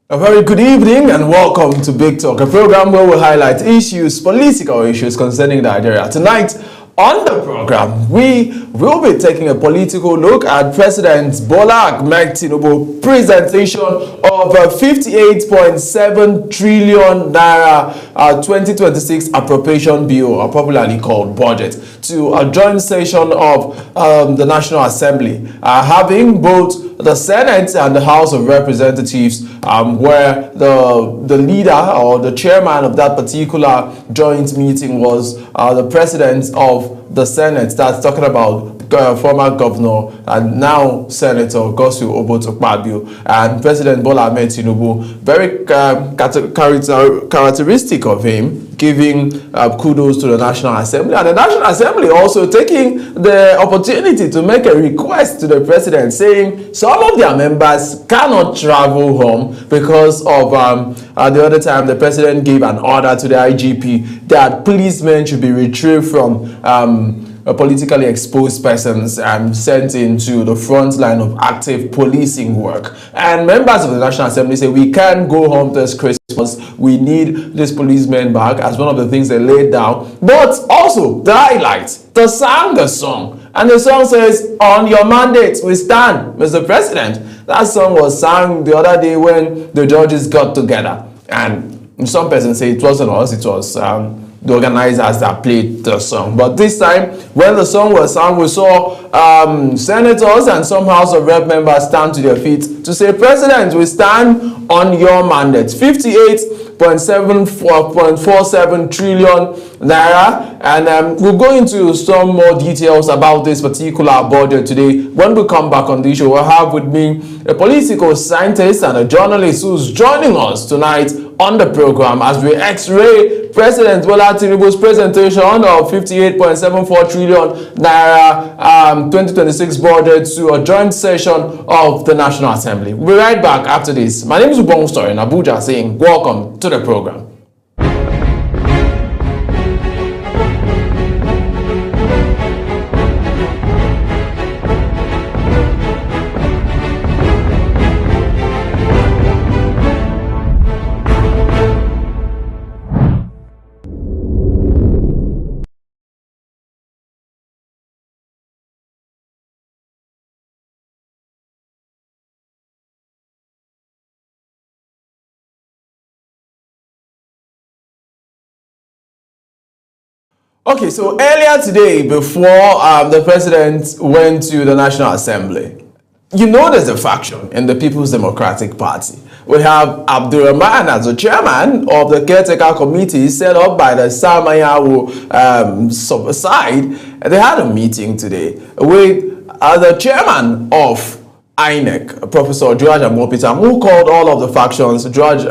A very good evening and welcome to Big Talk, a program where we highlight issues, political issues concerning Nigeria. Tonight on the program, we will be taking a political look at President Bola Ahmed Tinubu's presentation of a 58.7 trillion naira 2026 appropriation bill, popularly called budget, to a joint session of the National Assembly, having both the Senate and the House of Representatives, where the leader or the chairman of that particular joint meeting was the president of the Senate. That's talking about former governor and now Senator Godswill Akpabio, and President Bola Ahmed Tinubu. Very characteristic of him, giving kudos to the National Assembly, and the National Assembly also taking the opportunity to make a request to the president, saying some of their members cannot travel home because of the other time the president gave an order to the IGP that policemen should be retrieved from politically exposed persons and sent into the front line of active policing work. And members of the National Assembly say we can't go home this Christmas, we need these policemen back, as one of the things they laid down. But also the highlights, they sang the song, and the song says, "On your mandate we stand, Mr. President." That song was sung the other day when the judges got together, and some persons say it wasn't us, it was the organizers that played the song. But this time, when the song was sung, we saw senators and some House of Rep members stand to their feet to say, "President, we stand on your mandate." 58.47 trillion naira. And we'll go into some more details about this particular budget today. When we come back on the show, we'll have with me a political scientist and a journalist who's joining us tonight on the program as we x-ray President Bola Tinubu's presentation of 58.74 trillion naira 2026 budget to a joint session of the National Assembly. We'll be right back after this. My name is Ubong Story in Abuja, saying welcome to the program. Okay, so earlier today, before the president went to the National Assembly, you know there's a faction in the People's Democratic Party. We have Abdulrahman as the chairman of the caretaker committee set up by the Samayawu side. They had a meeting today with the chairman of INEC, Professor George Amopitam, who called all of the factions. George,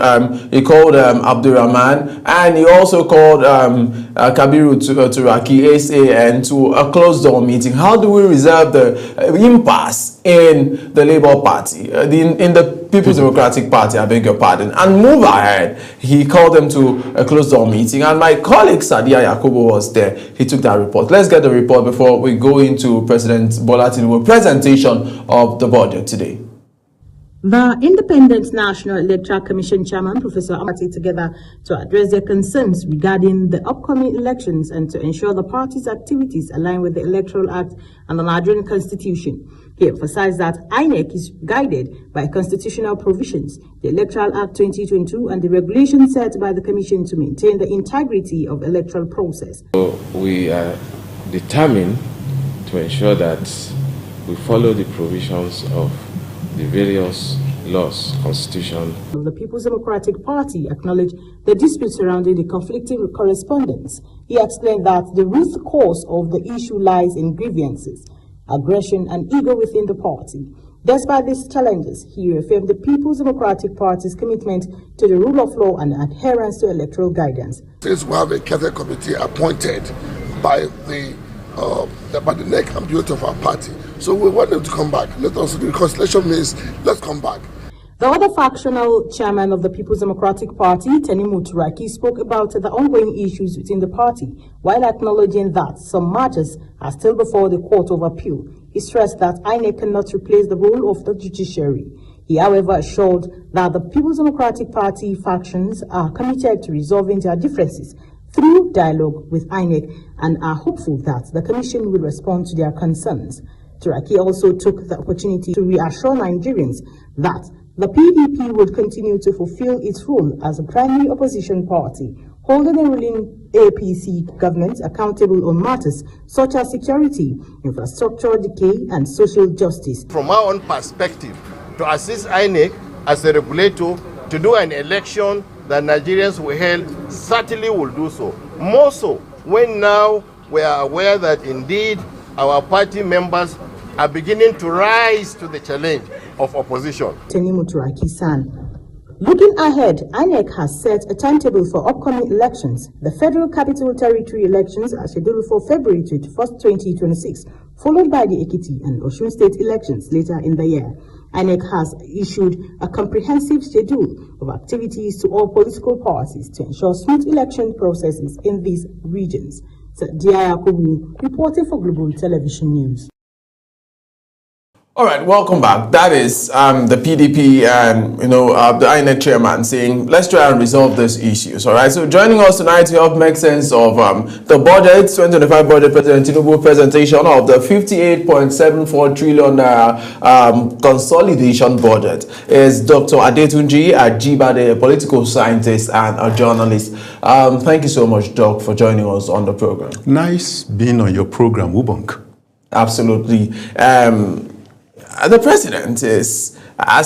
he called Abdulrahman, and he also called Kabiru Turaki, SAN, to a closed-door meeting. How do we resolve the impasse in the Labour Party, in the People's Democratic Party, I beg your pardon, and move ahead? He called them to a closed-door meeting, and my colleague Sadia Yakubu was there. He took that report. Let's get the report before we go into President Bola Tinubu's presentation of the budget today. The Independent National Electoral Commission Chairman, Professor Amati, together to address their concerns regarding the upcoming elections and to ensure the party's activities align with the Electoral Act and the Nigerian Constitution. He emphasized that INEC is guided by constitutional provisions, the Electoral Act 2022, and the regulations set by the Commission to maintain the integrity of electoral process. So we are determined to ensure that we follow the provisions of the various laws, constitution. The People's Democratic Party acknowledged the dispute surrounding the conflicting correspondence. He explained that the root cause of the issue lies in grievances, aggression, and ego within the party. Despite these challenges, he reaffirmed the People's Democratic Party's commitment to the rule of law and adherence to electoral guidance. Since we have a cabinet committee appointed by the neck and beauty of our party, so we want them to come back. Let us do reconciliation means let's come back. The other factional chairman of the People's Democratic Party, Tanimu Turaki, spoke about the ongoing issues within the party, while acknowledging that some matters are still before the Court of Appeal. He stressed that INEC cannot replace the role of the judiciary. He, however, assured that the People's Democratic Party factions are committed to resolving their differences through dialogue with INEC and are hopeful that the Commission will respond to their concerns. Turaki also took the opportunity to reassure Nigerians that the PDP would continue to fulfill its role as a primary opposition party, holding the ruling APC government accountable on matters such as security, infrastructure decay, and social justice. From our own perspective, to assist INEC as a regulator to do an election that Nigerians will held certainly will do so. More so when now we are aware that indeed our party members are beginning to rise to the challenge of opposition. Tenimu Turaki-san. Looking ahead, INEC has set a timetable for upcoming elections. The Federal Capital Territory elections are scheduled for February 21st, 2026, followed by the Ekiti and Osun State elections later in the year. INEC has issued a comprehensive schedule of activities to all political parties to ensure smooth election processes in these regions. Diaya Kubu, reporting for Global Television News. All right, welcome back. That is the PDP and, the INEC chairman saying, let's try and resolve these issues. All right, so joining us tonight to help make sense of the budget, 2025 budget, President Tinubu presentation of the 58.74 trillion consolidation budget is Dr. Adetunji Ajibade, a political scientist and a journalist. Thank you so much, Doc, for joining us on the program. Nice being on your program, Ubonk. Absolutely. The president has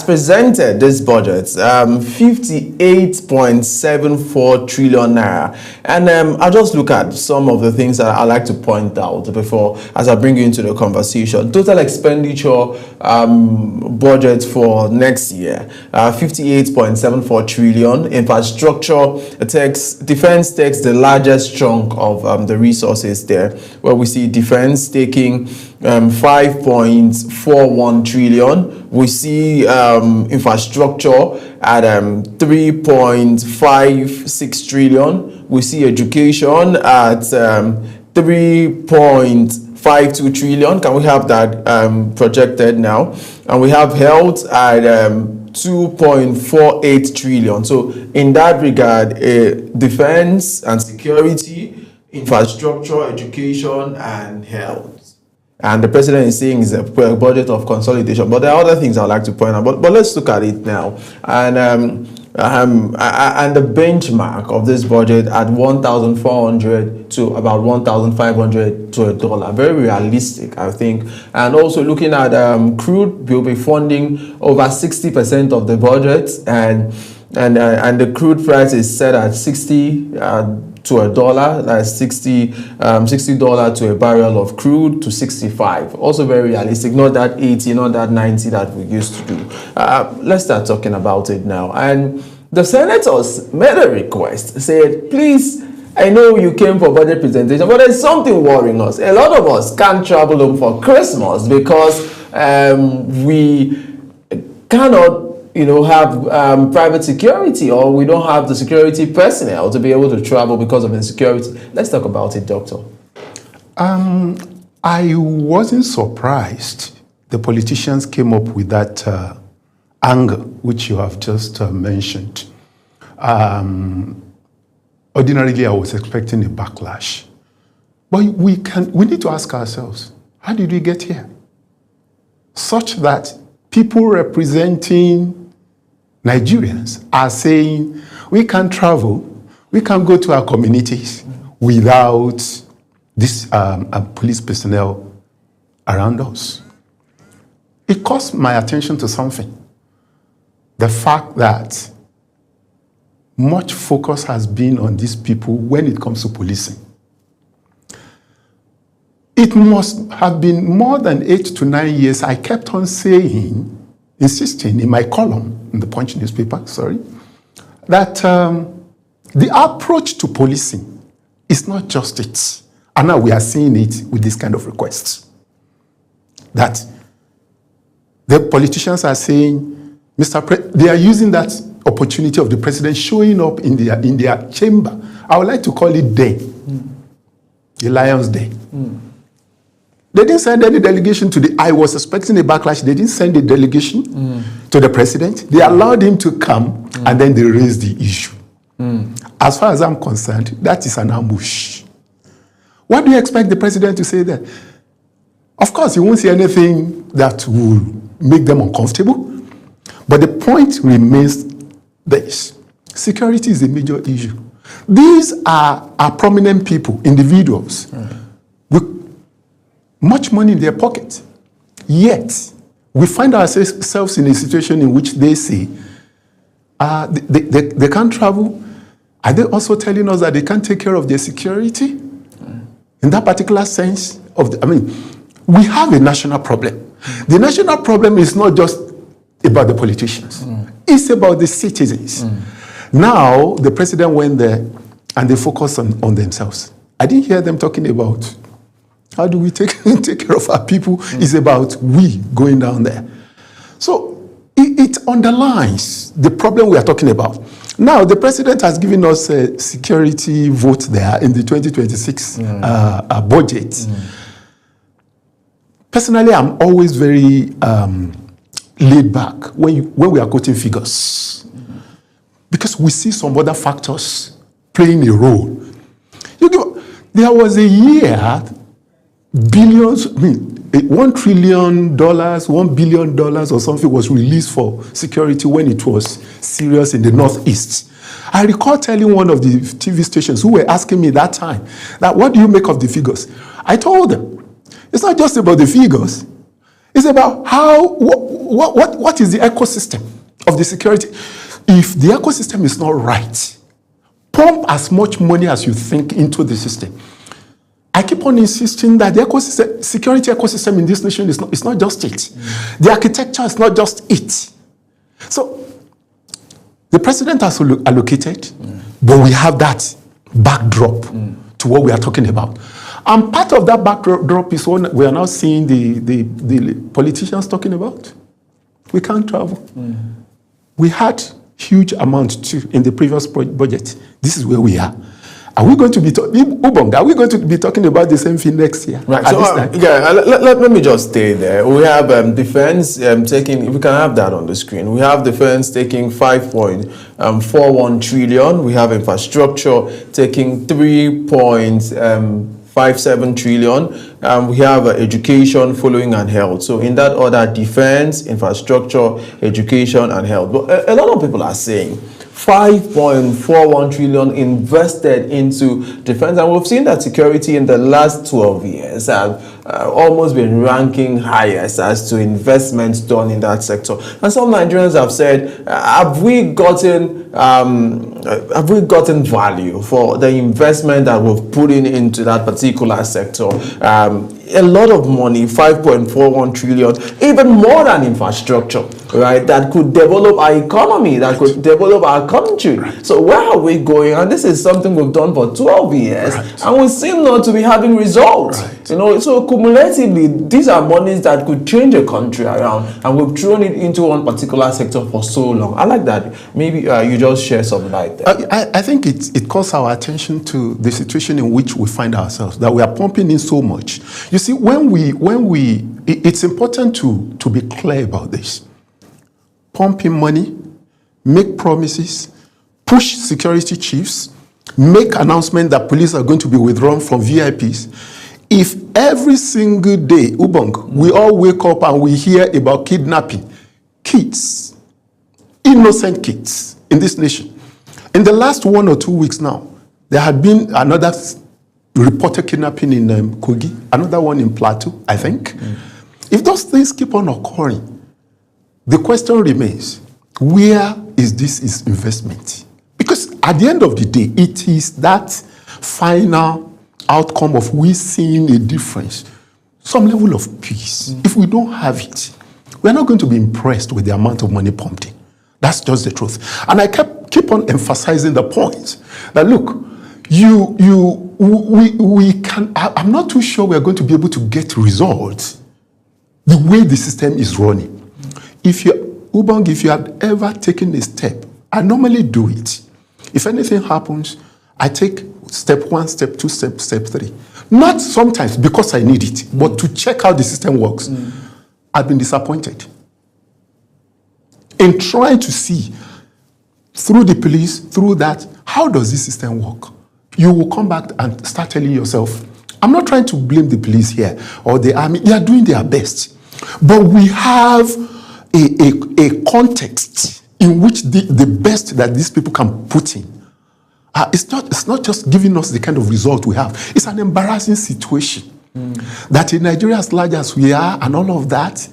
presented this budget, 58.74 trillion naira. And I'll just look at some of the things that I like to point out before, as I bring you into the conversation. Total expenditure budget for next year, 58.74 trillion. Infrastructure defense takes the largest chunk of the resources there, where we see defense taking 5.41 trillion. We see infrastructure at 3.56 trillion. We see education at 3.52 trillion. Can we have that projected now? And we have health at 2.48 trillion. So in that regard, defense and security, infrastructure, education, and health. And the president is saying it's a budget of consolidation. But there are other things I'd like to point out. But let's look at it now. And the benchmark of this budget at 1,400 to about 1,500 to $1. Very realistic, I think. And also looking at crude, we'll be funding over 60% of the budget. And the crude price is set at 60 to $1, that's $60 to a barrel of crude to 65. Also very realistic, not that 80, not that 90 that we used to do. Let's start talking about it now. And the senators made a request, said, please, I know you came for budget presentation, but there's something worrying us. A lot of us can't travel home for Christmas because we cannot have private security, or we don't have the security personnel to be able to travel because of insecurity. Let's talk about it, Doctor. I wasn't surprised the politicians came up with that angle, which you have just mentioned. Ordinarily, I was expecting a backlash. But we need to ask ourselves, how did we get here? Such that people representing Nigerians are saying, we can travel, we can go to our communities without this police personnel around us. It caught my attention to something. The fact that much focus has been on these people when it comes to policing. It must have been more than 8 to 9 years. I kept on insisting in my column, in the Punch newspaper, that the approach to policing is not just it. And now we are seeing it with this kind of requests. That the politicians are saying, they are using that opportunity of the president showing up in their chamber. I would like to call it day, the Lion's Day. They didn't send any delegation to I was expecting a backlash. They didn't send a delegation to the president. They allowed him to come and then they raised the issue. As far as I'm concerned, that is an ambush. What do you expect the president to say there? Of course, you won't see anything that will make them uncomfortable. But the point remains this. Security is a major issue. These are prominent people, individuals, with much money in their pocket. Yet, we find ourselves in a situation in which they say they can't travel. Are they also telling us that they can't take care of their security? In that particular sense, we have a national problem. The national problem is not just about the politicians. It's about the citizens. Now, the president went there and they focused on themselves. I didn't hear them talking about how do we take care of our people. It's about we going down there. So it underlines the problem we are talking about. Now, the president has given us a security vote there in the 2026 budget. Personally, I'm always very laid back when we are quoting figures. Because we see some other factors playing a role. There was a year, billions, $1 trillion, $1 billion or something was released for security when it was serious in the Northeast. I recall telling one of the TV stations who were asking me that time, that what do you make of the figures? I told them, it's not just about the figures. It's about what is the ecosystem of the security. If the ecosystem is not right, pump as much money as you think into the system. I keep on insisting that the security ecosystem in this nation is not just it. The architecture is not just it. So the president has allocated, but we have that backdrop to what we are talking about. And part of that backdrop is what we are now seeing the politicians talking about. We can't travel. We had huge amount too in the previous budget. This is where we are. Are we going to be talking about the same thing next year? Right. So, let me just stay there. We have defense taking, if we can have that on the screen. We have defense taking 5.41 trillion. We have infrastructure taking 3.57 trillion. We have education following and health. So in that order, defense, infrastructure, education, and health. But a lot of people are saying 5.41 trillion invested into defense, and we've seen that security in the last 12 years have almost been ranking highest as to investments done in that sector. And some Nigerians have said, have we gotten value for the investment that we've put into that particular sector? A lot of money, 5.41 trillion, even more than infrastructure, right? That could develop our economy, that could develop our country. Right. So where are we going? And this is something we've done for 12 years, and we seem not to be having results. Right. So cumulatively, these are monies that could change a country around, and we've thrown it into one particular sector for so long. I like that. Maybe you just share some light there. I think it calls our attention to the situation in which we find ourselves, that we are pumping in so much. You see, it's important to be clear about this. Pumping money, make promises, push security chiefs, make announcement that police are going to be withdrawn from VIPs. If every single day, we all wake up and we hear about kidnapping kids, innocent kids in this nation. In the last 1 or 2 weeks now, there had been another reported kidnapping in Kogi, another one in Plateau, I think. If those things keep on occurring, the question remains, where is this investment? Because at the end of the day, it is that final outcome of we seeing a difference, some level of peace. If we don't have it, we're not going to be impressed with the amount of money pumped in. That's just the truth. And I keep on emphasizing the point that, look, we can, I'm not too sure we're going to be able to get results the way the system is running. If you had ever taken a step, I normally do it. If anything happens, I take step 1, step 2, step 3. Not sometimes because I need it, but to check how the system works. I've been disappointed in trying to see through the police, through that, how does this system work? You will come back and start telling yourself, I'm not trying to blame the police here or the army. They are doing their best. But we have a context in which the best that these people can put in. It's not just giving us the kind of result we have. It's an embarrassing situation that in Nigeria, as large as we are and all of that,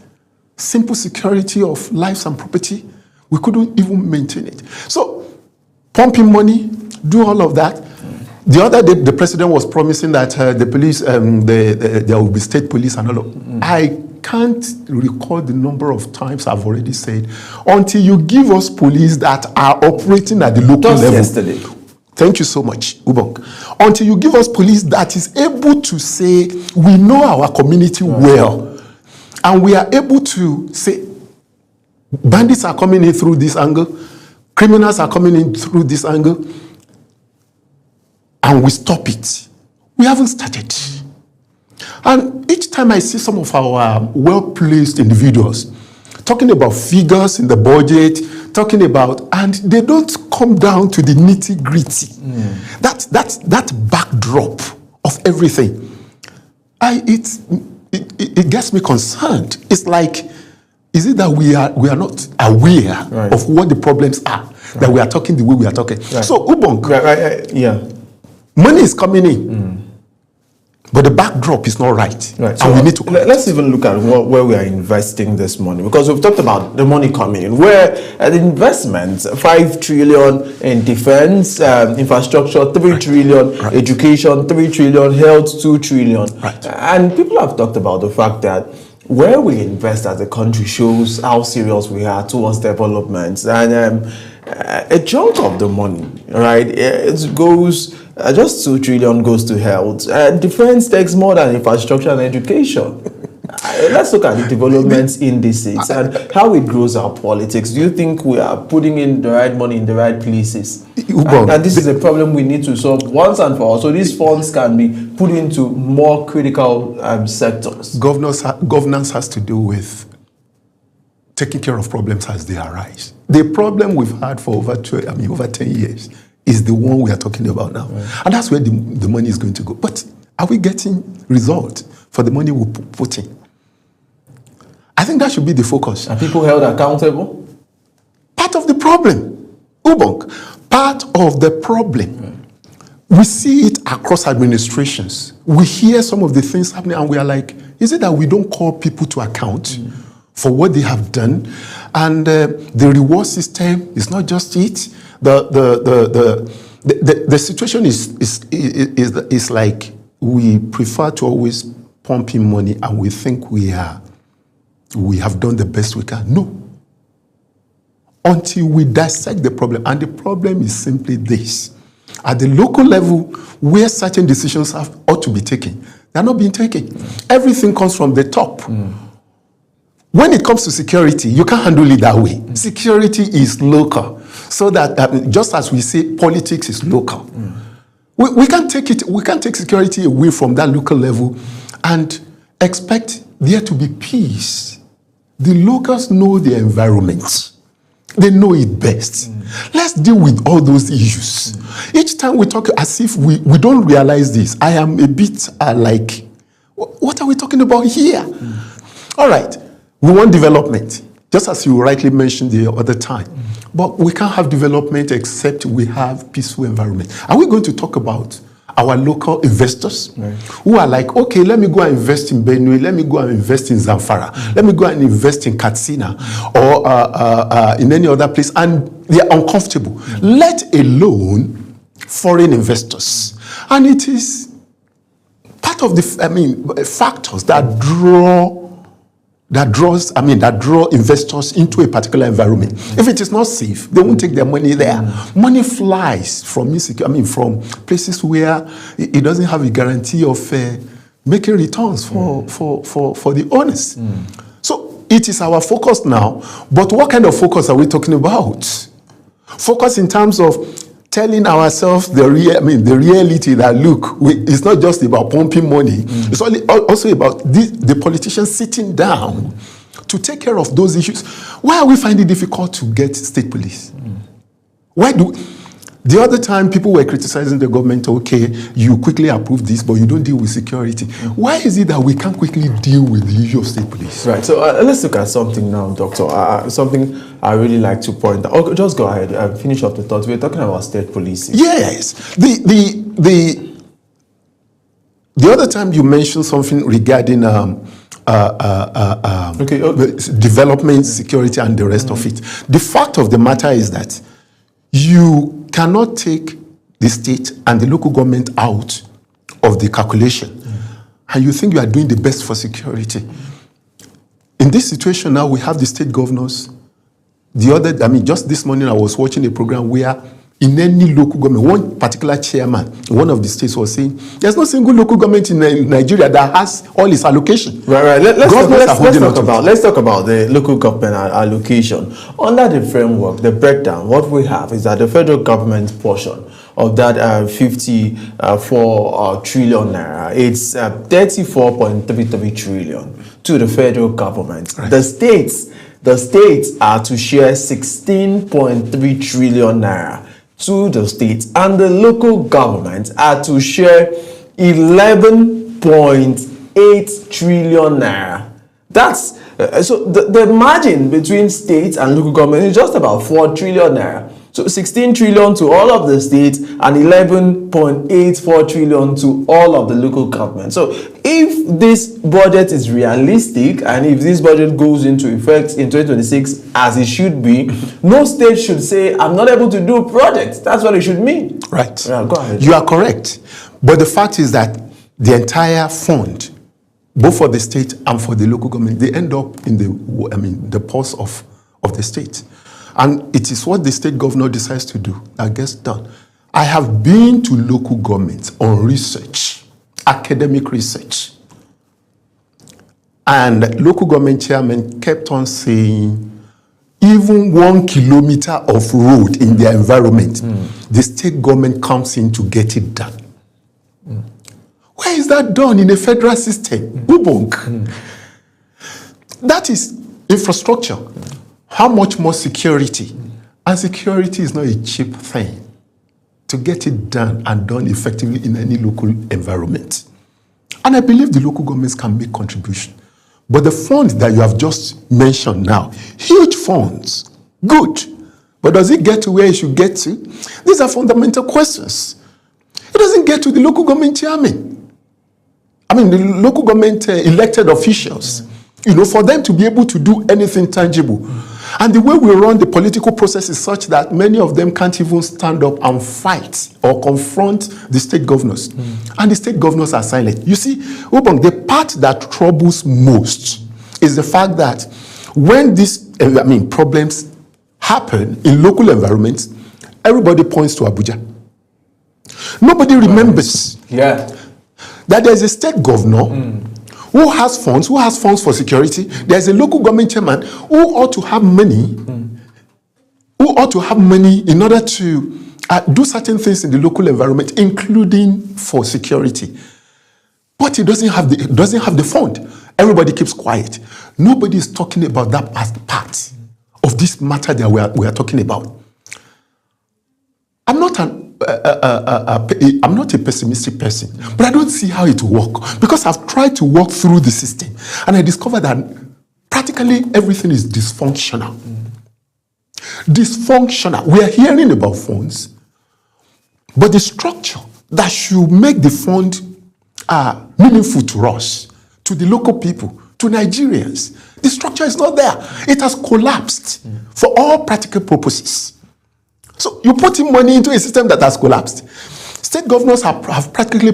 simple security of lives and property, we couldn't even maintain it. So, pumping money, do all of that. The other day, the president was promising that the police, there will be state police and all of. I can't recall the number of times I've already said, until you give us police that are operating at the local level. Yesterday. Thank you so much, Ubong. Until you give us police that is able to say, we know our community well, and we are able to say, bandits are coming in through this angle, criminals are coming in through this angle, and we stop it. We haven't started. And each time I see some of our well-placed individuals talking about figures in the budget, talking about, and they don't come down to the nitty-gritty. That backdrop of everything. It gets me concerned. It's like, is it that we are not aware of what the problems are, that we are talking the way we are talking? So, Ubong, money is coming in, but the backdrop is not right. So we need to correct. Let's even look at where we are investing this money, because we've talked about the money coming in, where the investments, 5 trillion in defense, infrastructure, 3 trillion, education, 3 trillion, health, 2 trillion. And people have talked about the fact that where we invest as a country shows how serious we are towards development. And a chunk of the money, it goes, just 2 trillion goes to health. Defense takes more than infrastructure and education. Let's look at the developments indices and how it grows our politics. Do you think we are putting in the right money in the right places? And this is a problem we need to solve once and for all, so these funds can be put into more critical sectors. Governance has to do with taking care of problems as they arise. The problem we've had for over 10 years is the one we are talking about now. And that's where the money is going to go. But are we getting results for the money we put in? I think that should be the focus. Are people held accountable? Part of the problem, Ubong, part of the problem. We see it across administrations. We hear some of the things happening and we are like, is it that we don't call people to account for what they have done? And the reward system is not just it. The situation is like we prefer to always pump in money and we think we have done the best we can. No. Until we dissect the problem. And the problem is simply this. At the local level, where certain decisions ought to be taken, they're not being taken. Everything comes from the top. When it comes to security, you can't handle it that way. Security is local. So that just as we say politics is local. We can't take security away from that local level and expect there to be peace. The locals know their environment. They know it best. Let's deal with all those issues. Each time we talk as if we don't realize this, I am a bit like, what are we talking about here? All right, we want development, just as you rightly mentioned the other time. But we can't have development except we have peaceful environment. Are we going to talk about our local investors who are like, okay, let me go and invest in Benue, let me go and invest in Zamfara, let me go and invest in Katsina or in any other place, and they are uncomfortable, let alone foreign investors. And it is part of the factors that draw investors into a particular environment. If it is not safe, they won't take their money there. Money flies from from places where it doesn't have a guarantee of making returns for the owners. So it is our focus now. But what kind of focus are we talking about? Focus in terms of telling ourselves the reality that look, it's not just about pumping money. It's also about the politicians sitting down to take care of those issues. Why are we finding it difficult to get state police? Why do the other time people were criticizing the government? Okay, you quickly approve this, but you don't deal with security. Why is it that we can't quickly deal with the issue of state police? Right. So let's look at something now, Doctor. Something I really like to point out. Oh, just go ahead and finish up the thoughts. We're talking about state policing. Yes. The other time you mentioned something regarding development, security, and the rest of it. The fact of the matter is that you cannot take the state and the local government out of the calculation, and you think you are doing the best for security. In this situation now, we have the state governors. Just this morning I was watching a program where in any local government, one particular chairman, one of the states was saying, there's no single local government in Nigeria that has all its allocation. Right. Let's talk about the local government allocation. Under the framework, the breakdown, what we have is that the federal government portion of that 54 trillion naira, it's 34.33 trillion to the federal government. Right. The states are to share 16.3 trillion naira to the states, and the local governments are to share 11.8 trillion naira. That's so the margin between states and local government is just about 4 trillion naira. So 16 trillion to all of the states and 11.84 trillion to all of the local governments. So if this budget is realistic and if this budget goes into effect in 2026 as it should be, no state should say, I'm not able to do projects. That's what it should mean. Right. Yeah, go ahead. You are correct. But the fact is that the entire fund, both for the state and for the local government, they end up in the purse of the state. And it is what the state governor decides to do that gets done. I have been to local governments on research, academic research. And local government chairman kept on saying, even 1 kilometer of road in their environment, the state government comes in to get it done. Where is that done in a federal system? That is infrastructure. How much more security? And security is not a cheap thing to get it done and done effectively in any local environment. And I believe the local governments can make contribution. But the funds that you have just mentioned now, huge funds, good. But does it get to where it should get to? These are fundamental questions. It doesn't get to the local government chairman. The local government elected officials, for them to be able to do anything tangible. And the way we run the political process is such that many of them can't even stand up and fight or confront the state governors. And the state governors are silent. You see, Obong, the part that troubles most is the fact that when these problems happen in local environments, everybody points to Abuja. Nobody remembers that there's a state governor who has funds for security. There's a local government chairman who ought to have money, in order to do certain things in the local environment, including for security. But he doesn't have the fund. Everybody keeps quiet. Nobody is talking about that part of this matter that we are talking about. I'm not a pessimistic person, but I don't see how it will work because I've tried to walk through the system and I discovered that practically everything is dysfunctional. Dysfunctional. We are hearing about funds, but the structure that should make the fund meaningful to us, to the local people, to Nigerians, the structure is not there. It has collapsed for all practical purposes. So you're putting money into a system that has collapsed. State governors have practically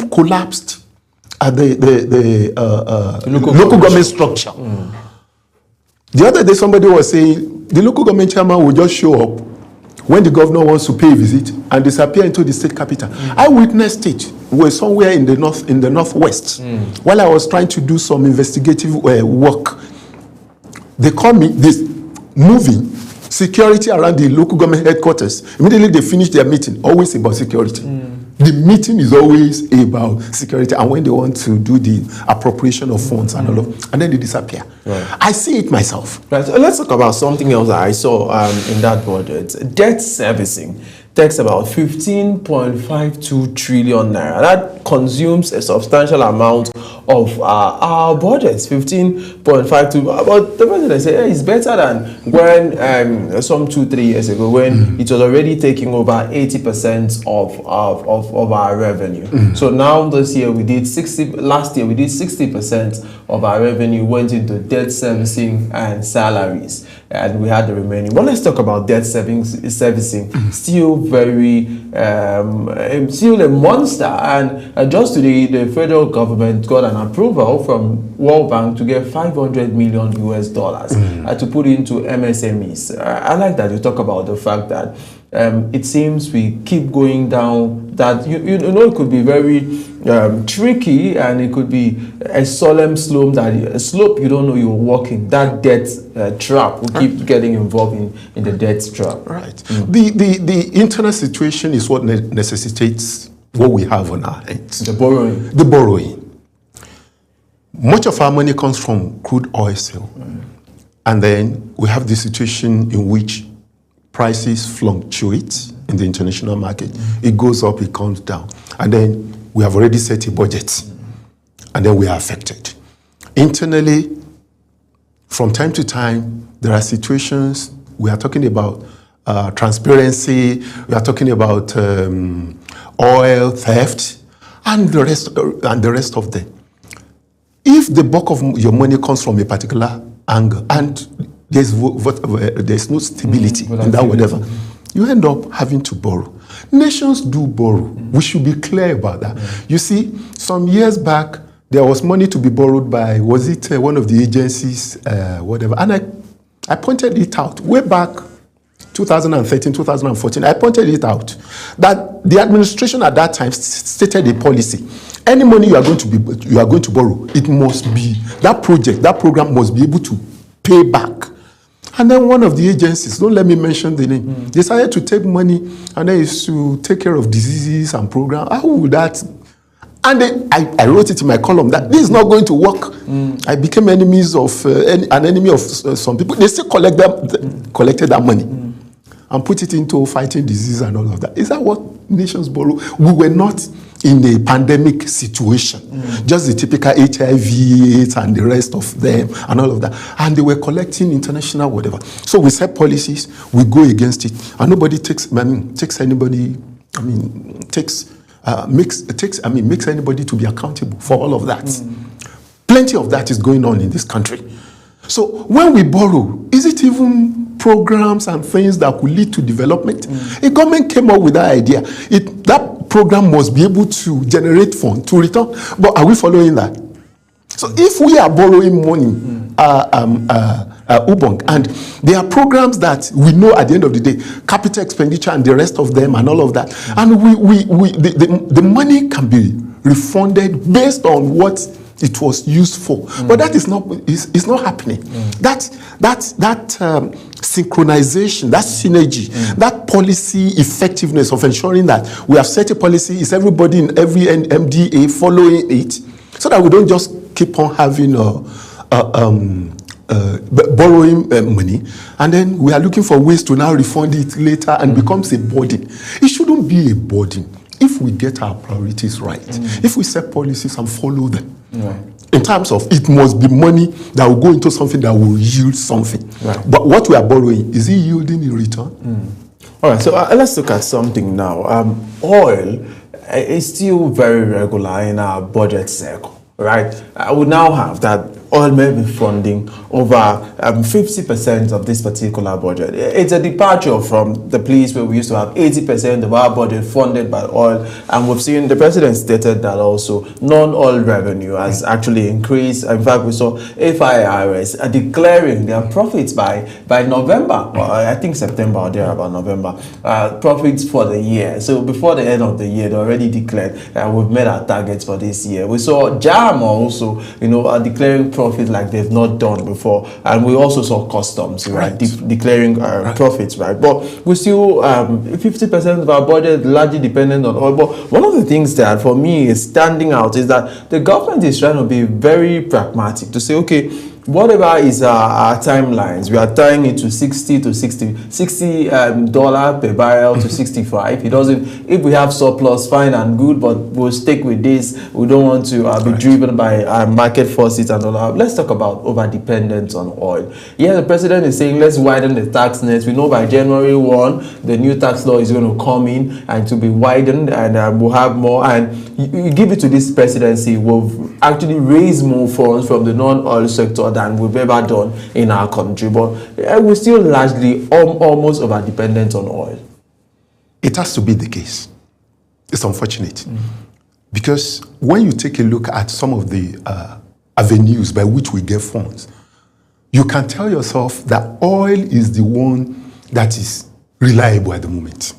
collapsed the local government structure. The other day somebody was saying the local government chairman will just show up when the governor wants to pay a visit and disappear into the state capital. I witnessed it. We were somewhere in the northwest while I was trying to do some investigative work. They called me, this moving Security around the local government headquarters. Immediately they finish their meeting, always about security. The meeting is always about security, and when they want to do the appropriation of funds and all of, and then they disappear. Right. I see it myself. Right. So let's talk about something else that I saw in that budget. Debt servicing takes about 15.52 trillion naira. That consumes a substantial amount of our budgets, 15.52. But the president said, hey, it's better than when some 2-3 years ago, when it was already taking over 80% of our revenue. So now this year we did 60. Last year we did 60% of our revenue went into debt servicing and salaries, and we had the remaining. Well, let's talk about debt servicing. Still very, still a monster. And just today, the federal government got an approval from World Bank to get $500 million to put into MSMEs. I like that you talk about the fact that it seems we keep going down that, you know, it could be very tricky, and it could be a solemn slope you don't know you're walking. That debt trap will keep getting involved in the debt trap. Right. The internal situation is what necessitates what we have on our hands. The borrowing. The borrowing. Much of our money comes from crude oil sale. And then we have the situation in which prices fluctuate in the international market. It goes up, it comes down. And then we have already set a budget. And then we are affected. Internally, from time to time, there are situations we are talking about transparency, we are talking about oil theft, and the rest of them. If the bulk of your money comes from a particular angle and there's no stability in that whatever, you end up having to borrow. Nations do borrow. We should be clear about that. You see, some years back, there was money to be borrowed by, was it one of the agencies, whatever, and I pointed it out way back 2013, 2014, I pointed it out that the administration at that time stated a policy. Any money you are going to borrow, it must be, that program must be able to pay back. And then one of the agencies, don't let me mention the name, decided to take money and then is to take care of diseases and programs. How would that? And then I wrote it in my column that this is not going to work. I became an enemy of some people. They still collected that money and put it into fighting disease and all of that. Is that what nations borrow? We were not in a pandemic situation, just the typical HIV and the rest of them and all of that. And they were collecting international whatever. So we set policies, we go against it, and nobody makes anybody to be accountable for all of that. Plenty of that is going on in this country. So when we borrow, is it even programs and things that could lead to development? A government came up with that idea. That program must be able to generate funds to return. But are we following that? So if we are borrowing money, Ubong, and there are programs that we know at the end of the day, capital expenditure and the rest of them and all of that, and the money can be refunded based on what it was used for, but that is not happening. That synchronization, that synergy, that policy effectiveness of ensuring that we have set a policy, is everybody in every MDA following it, so that we don't just keep on having borrowing money, and then we are looking for ways to now refund it later, and becomes a burden. It shouldn't be a burden if we get our priorities right, if we set policies and follow them. In terms of, it must be money that will go into something that will yield something. But what we are borrowing, is it yielding in return? All right, so let's look at something now. Oil is still very regular in our budget cycle, right? We now have that oil may be funding over 50% of this particular budget. It's a departure from the place where we used to have 80% of our budget funded by oil, and we've seen the president stated that also non-oil revenue has actually increased. In fact, we saw FIRS declaring their profits by November, or I think September or there about November, profits for the year. So before the end of the year, they already declared we've met our targets for this year. We saw JAM also, declaring profit like they've not done before. And we also saw customs, right, declaring profits, right? But we still 50% of our budget largely dependent on oil. But one of the things that for me is standing out is that the government is trying to be very pragmatic to say, okay, whatever is our timelines, we are tying it to $60 per barrel to 65. It doesn't, if we have surplus, fine and good, but we'll stick with this. We don't want to be driven by market forces and all that. Let's talk about over dependence on oil. Yeah, the president is saying let's widen the tax net. We know by January 1 the new tax law is going to come in and to be widened, and we'll have more. And you give it to this presidency, we'll actually raise more funds from the non-oil sector than we've ever done in our country, but we're still largely almost over dependent on oil. It has to be the case. It's unfortunate because when you take a look at some of the avenues by which we get funds, you can tell yourself that oil is the one that is reliable at the moment.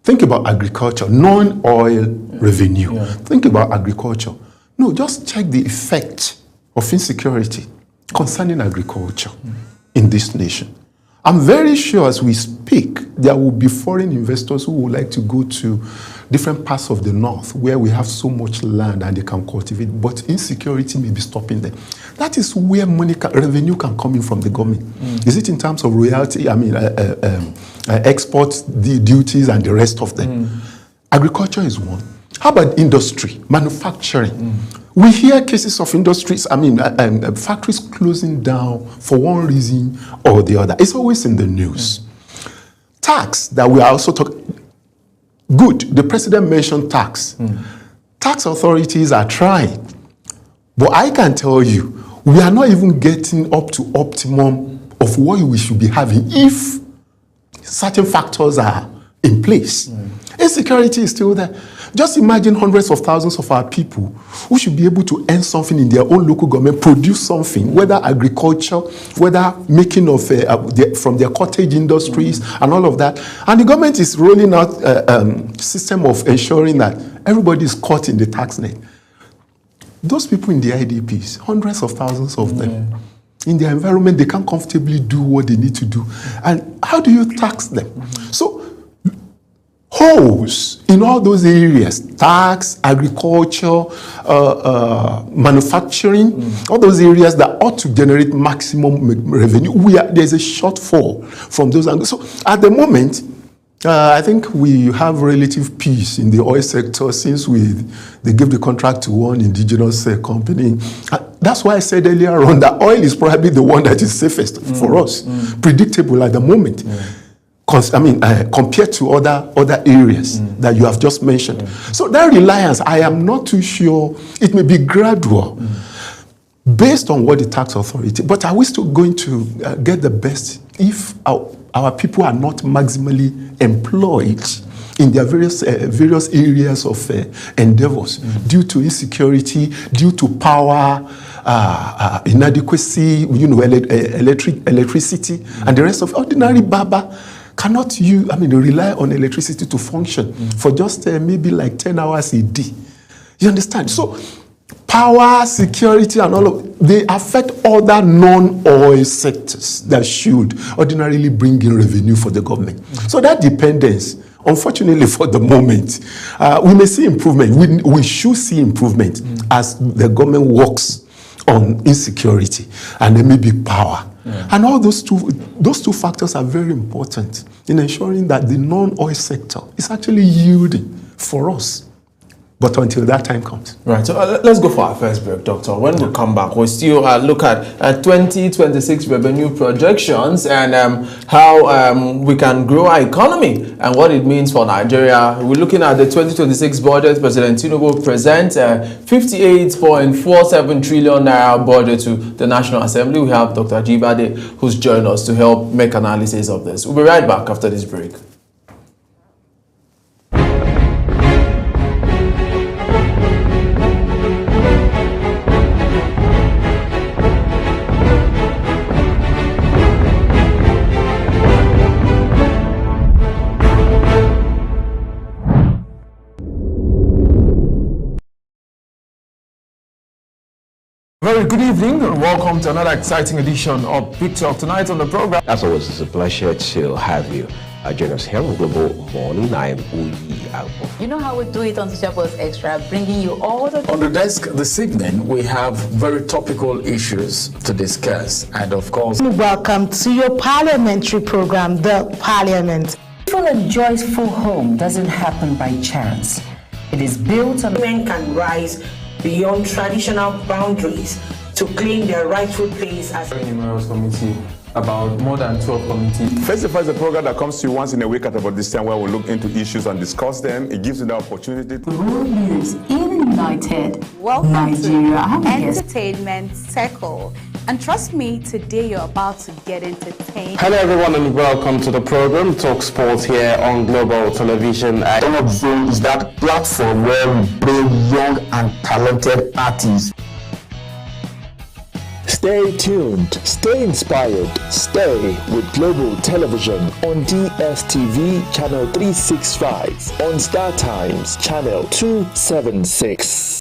Think about agriculture, non-oil revenue. Think about agriculture. No, just check the effect of insecurity concerning agriculture in this nation. I'm very sure as we speak, there will be foreign investors who would like to go to different parts of the north where we have so much land and they can cultivate, but insecurity may be stopping them. That is where revenue can come in from the government. Is it in terms of royalty, export duties and the rest of them? Agriculture is one. How about industry, manufacturing? We hear cases of industries, factories closing down for one reason or the other. It's always in the news. Tax that we are also talking, good, the president mentioned tax. Tax authorities are trying. But I can tell you, we are not even getting up to optimum of what we should be having if certain factors are in place. Insecurity is still there. Just imagine hundreds of thousands of our people who should be able to earn something in their own local government, produce something, whether agriculture, whether making of from their cottage industries and all of that. And the government is rolling out a system of ensuring that everybody is caught in the tax net. Those people in the IDPs, hundreds of thousands of them, in their environment, they can't comfortably do what they need to do. And how do you tax them? So, holes in all those areas, tax, agriculture, manufacturing, all those areas that ought to generate maximum revenue, there's a shortfall from those angles. So at the moment, I think we have relative peace in the oil sector since they gave the contract to one indigenous company. That's why I said earlier on that oil is probably the one that is safest for us, predictable at the moment. Compared to other areas that you have just mentioned. So that reliance, I am not too sure. It may be gradual based on what the tax authority, but are we still going to get the best if our people are not maximally employed in their various areas of endeavors due to insecurity, due to power, inadequacy, electricity, and the rest of ordinary Baba cannot rely on electricity to function for just maybe like 10 hours a day. You understand? So power, security, and all of they affect other non-oil sectors that should ordinarily bring in revenue for the government. So that dependence, unfortunately for the moment, we may see improvement. We should see improvement as the government works on insecurity and then maybe power. And all those two factors are very important in ensuring that the non-oil sector is actually yielding for us. But until that time comes. Right, so let's go for our first break, Doctor. When we come back, we'll still look at 2026 revenue projections and how we can grow our economy and what it means for Nigeria. We're looking at the 2026 budget. President Tinubu presents a 58.47 trillion naira budget to the National Assembly. We have Dr. Ajibade, who's joined us to help make analysis of this. We'll be right back after this break. Very good evening and welcome to another exciting edition of Big Talk. Tonight on the program. As always, it's a pleasure to have you join us here on Global Morning. I am Uyi Alpo. You know how we do it on Social Post Extra, bringing you all the... On the desk this evening, we have very topical issues to discuss. And of course... Welcome to your parliamentary program, The Parliament. Peaceful and joyful home doesn't happen by chance. It is built on... Men can rise beyond traditional boundaries to claim their rightful place as... Very numerous committee, about more than 12 committees. Face to Face is a program that comes to you once in a week at about this time where we look into issues and discuss them. It gives you the opportunity. The world leaders in United Welcome Nigeria. To Entertainment Circle. And trust me, today you're about to get entertained. Hello everyone and welcome to the program Talk Sports here on Global Television. Top Zone is that platform where we bring young and talented artists. Stay tuned, stay inspired, stay with Global Television on DSTV Channel 365, on Star Times Channel 276.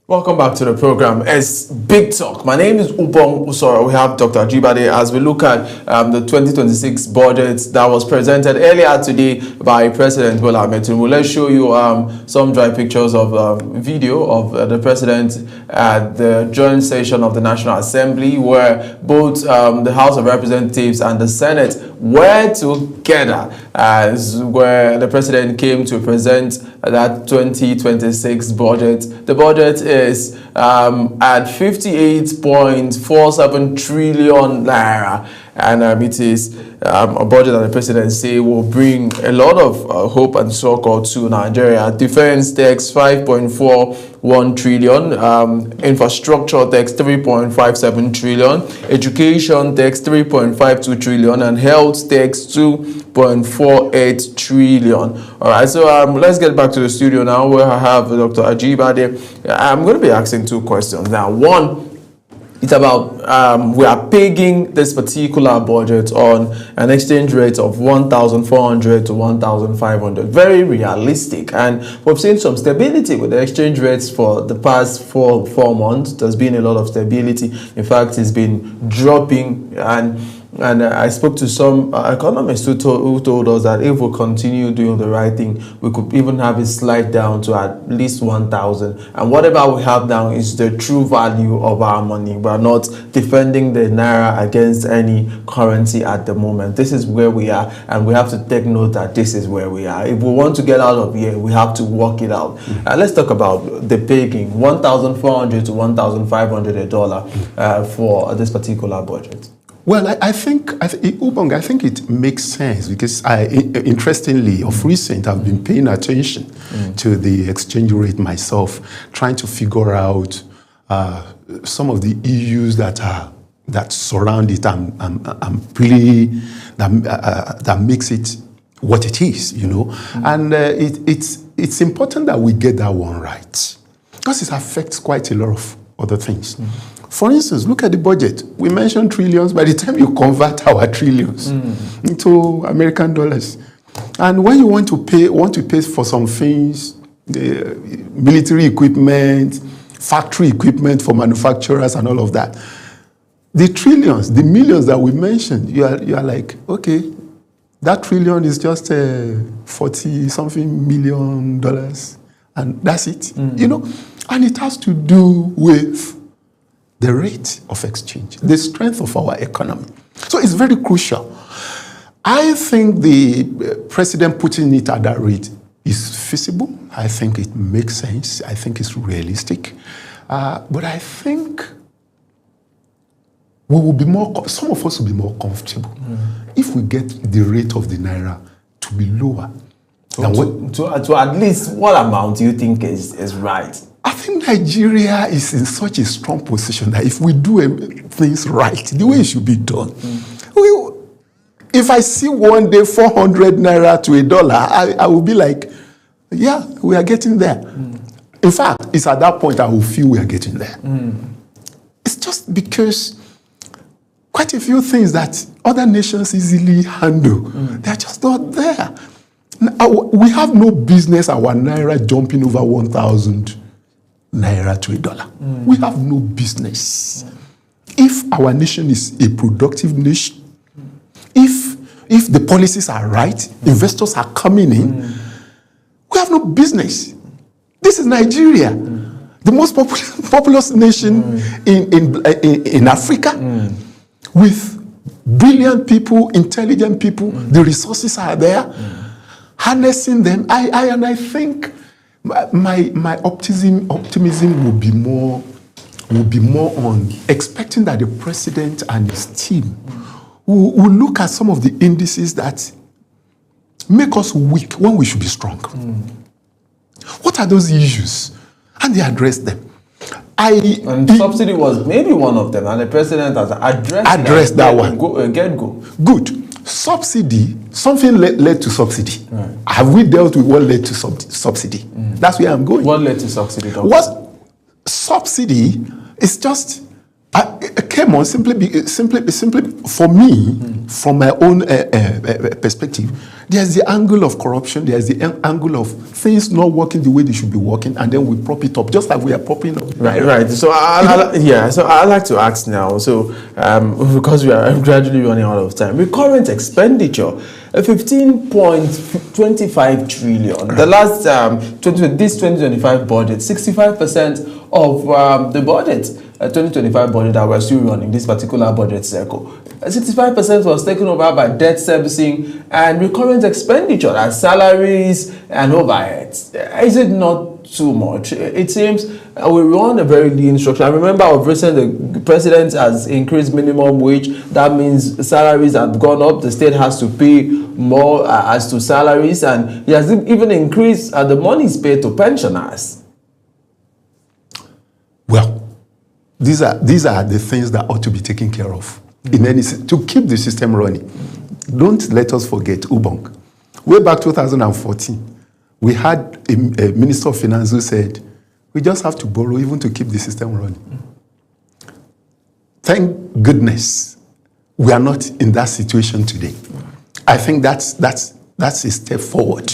Welcome back to the program. It's Big Talk. My name is Ubong Usoro. We have Dr. Ajibade as we look at the 2026 budget that was presented earlier today by President Bola Ahmed Tinubu. Let's show you some dry pictures of video of the President at the joint session of the National Assembly, where both the House of Representatives and the Senate were together, where the President came to present that 2026 budget. The budget is at 58.47 trillion naira, and it is a budget that the President say will bring a lot of hope and succor to Nigeria. Defense tax 5.41 trillion, infrastructure tax 3.57 trillion, education tax 3.52 trillion, and health tax 2.48 trillion. All right, so let's get back to the studio now, where I have Dr. Ajibade. I'm going to be asking two questions now. One, it's about we are pegging this particular budget on an exchange rate of 1,400 to 1,500. Very realistic, and we've seen some stability with the exchange rates for the past four months. There's been a lot of stability. In fact, it's been dropping, and And I spoke to some economists who told us that if we continue doing the right thing, we could even have it slide down to at least 1,000. And whatever we have now is the true value of our money. We are not defending the naira against any currency at the moment. This is where we are, and we have to take note that this is where we are. If we want to get out of here, we have to work it out. Let's talk about the pegging, $1,400 to $1,500 for this particular budget. Well, I think Ubong, I think it makes sense because interestingly, of recent, I've been paying attention to the exchange rate myself, trying to figure out some of the issues that surround it and play that makes it what it is, you know. And it's important that we get that one right because it affects quite a lot of other things. For instance, look at the budget. We mentioned trillions. By the time you convert our trillions into American dollars, and when you want to pay for some things, military equipment, factory equipment for manufacturers, and all of that, the trillions, the millions that we mentioned, you are like, okay, that trillion is just $40-something million, and that's it, you know. And it has to do with the rate of exchange, the strength of our economy. So it's very crucial. I think the president putting it at that rate is feasible. I think it makes sense. I think it's realistic. But I think we will be some of us will be more comfortable if we get the rate of the naira to be lower. To at least what amount do you think is right? I think Nigeria is in such a strong position that if we do things right, the way it should be done, if I see one day 400 naira to $1, I will be like, yeah, we are getting there. In fact, it's at that point I will feel we are getting there. It's just because quite a few things that other nations easily handle, they're just not there. Now, we have no business our naira jumping over 1,000 naira to $1. We have no business. If our nation is a productive nation, if the policies are right, investors are coming in, we have no business. This is Nigeria, the most populous nation in Africa, with brilliant people, intelligent people. The resources are there, harnessing them. I think my optimism will be more on expecting that the president and his team will look at some of the indices that make us weak when we should be strong. What are those issues? And they address them. And subsidy was maybe one of them, and the president has addressed that one. Go. Good. Subsidy, something led to subsidy. Right. Have we dealt with what led to subsidy? That's where I'm going. What led to subsidy? What subsidy is just came on simply for me, from my own perspective. There's the angle of corruption. There's the angle of things not working the way they should be working, and then we prop it up, just like we are propping up. Right. So I'd like to ask now. So because we are gradually running out of time, recurrent expenditure, 15.25 trillion. The last this 2025 budget, 65% of the budget. 2025 budget that we're still running, this particular budget cycle, 65% was taken over by debt servicing and recurrent expenditure, as salaries and overheads. Is it not too much? It seems we run a very lean structure. I remember of recent, the president has increased minimum wage. That means salaries have gone up. The state has to pay more as to salaries, and he has even increased the monies paid to pensioners. Well, these are the things that ought to be taken care of in any to keep the system running. Don't let us forget Ubong. Way back 2014, we had a Minister of Finance who said, we just have to borrow even to keep the system running. Thank goodness we are not in that situation today. I think that's a step forward.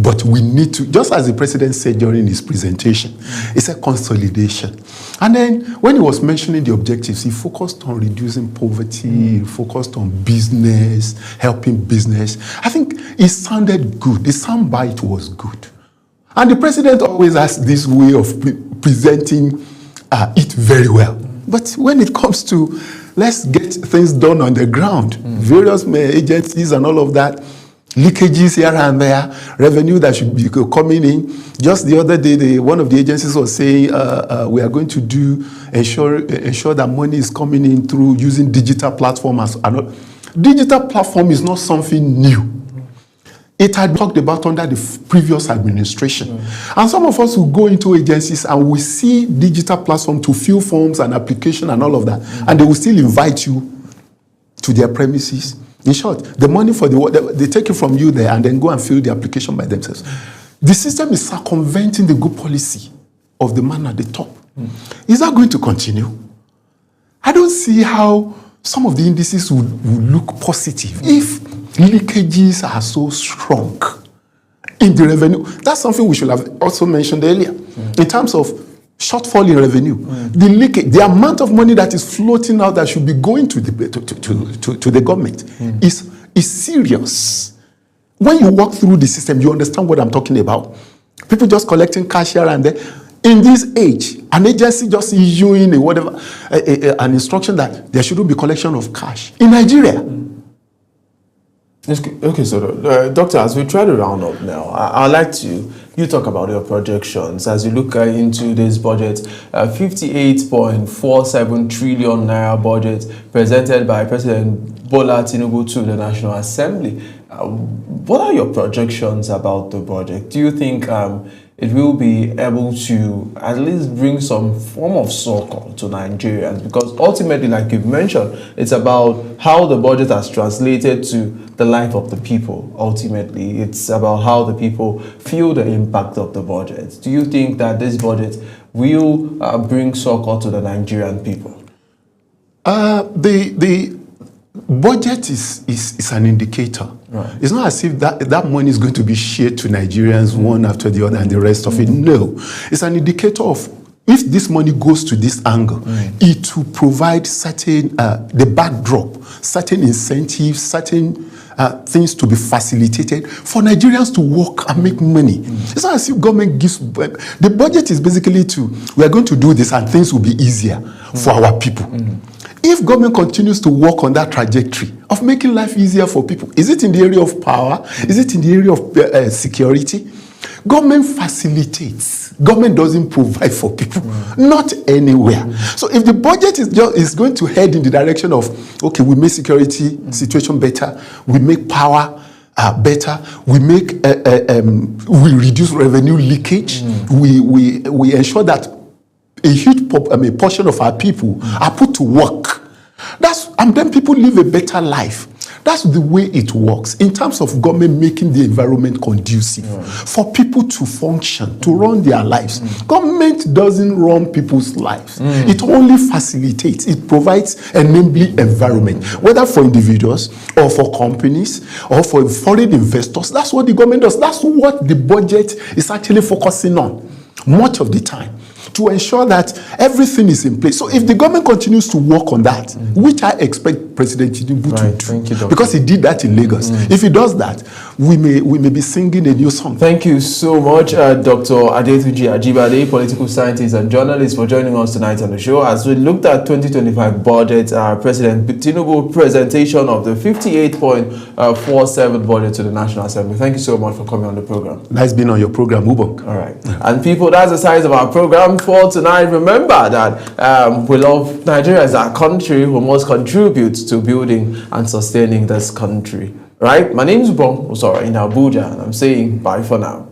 But we need to, just as the president said during his presentation, it's a consolidation. And then when he was mentioning the objectives, he focused on reducing poverty, he focused on business, helping business. I think it sounded good. The soundbite was good. And the president always has this way of presenting it very well. But when it comes to let's get things done on the ground, various agencies and all of that, leakages here and there, revenue that should be coming in. Just the other day, one of the agencies was saying we are going to ensure that money is coming in through using digital platforms. Digital platform is not something new. It had been talked about under the previous administration. And some of us will go into agencies and we see digital platform to fill forms and application and all of that. And they will still invite you to their premises. In short, the money for they take it from you there and then go and fill the application by themselves. The system is circumventing the good policy of the man at the top. Is that going to continue? I don't see how some of the indices would look positive if leakages are so strong in the revenue. That's something we should have also mentioned earlier. In terms of shortfall in revenue, the leakage, the amount of money that is floating out that should be going to the government is serious. When you walk through the system, you understand what I'm talking about. People just collecting cash here and there. In this age, an agency just issuing an instruction that there shouldn't be collection of cash in Nigeria. Okay, so Doctor, as we try to round up now, I'd like you talk about your projections as you look into this budget, 58.47 trillion naira budget presented by President Bola Tinubu to the National Assembly. What are your projections about the budget? Do you think it will be able to at least bring some form of succor to Nigerians? Because ultimately, like you've mentioned, it's about how the budget has translated to the life of the people. Ultimately, it's about how the people feel the impact of the budget. Do you think that this budget will bring succor to the Nigerian people? The budget is an indicator. Right. It's not as if that money is going to be shared to Nigerians one after the other and the rest of it. No. It's an indicator of if this money goes to this angle, it will provide certain, the backdrop, certain incentives, certain things to be facilitated for Nigerians to work and make money. It's not as if government gives, the budget is basically we are going to do this and things will be easier for our people. If government continues to work on that trajectory of making life easier for people, is it in the area of power? Is it in the area of security? Government facilitates. Government doesn't provide for people. Not anywhere. So if the budget is going to head in the direction of, okay, we make security situation better, we make power better, we make we reduce revenue leakage, we ensure that a huge portion of our people are put to work. And then people live a better life. That's the way it works in terms of government making the environment conducive for people to function, to run their lives. Government doesn't run people's lives. It only facilitates. It provides an enabling environment, whether for individuals or for companies or for foreign investors. That's what the government does. That's what the budget is actually focusing on much of the time, to ensure that everything is in place. So if the government continues to work on that, which I expect President Tinubu to do, because he did that in Lagos. If he does that, we may be singing a new song. Thank you so much, Dr. Adetunji Ajibade, political scientist and journalist, for joining us tonight on the show. As we looked at 2025 budget, President Tinubu presentation of the 58.47 budget to the National Assembly. Thank you so much for coming on the program. Nice being on your program, Ubong. All right. And people, that's the size of our program for tonight. Remember that we love Nigeria as our country who must contribute to building and sustaining this country. Right? My name is Ubong, in Abuja, and I'm saying bye for now.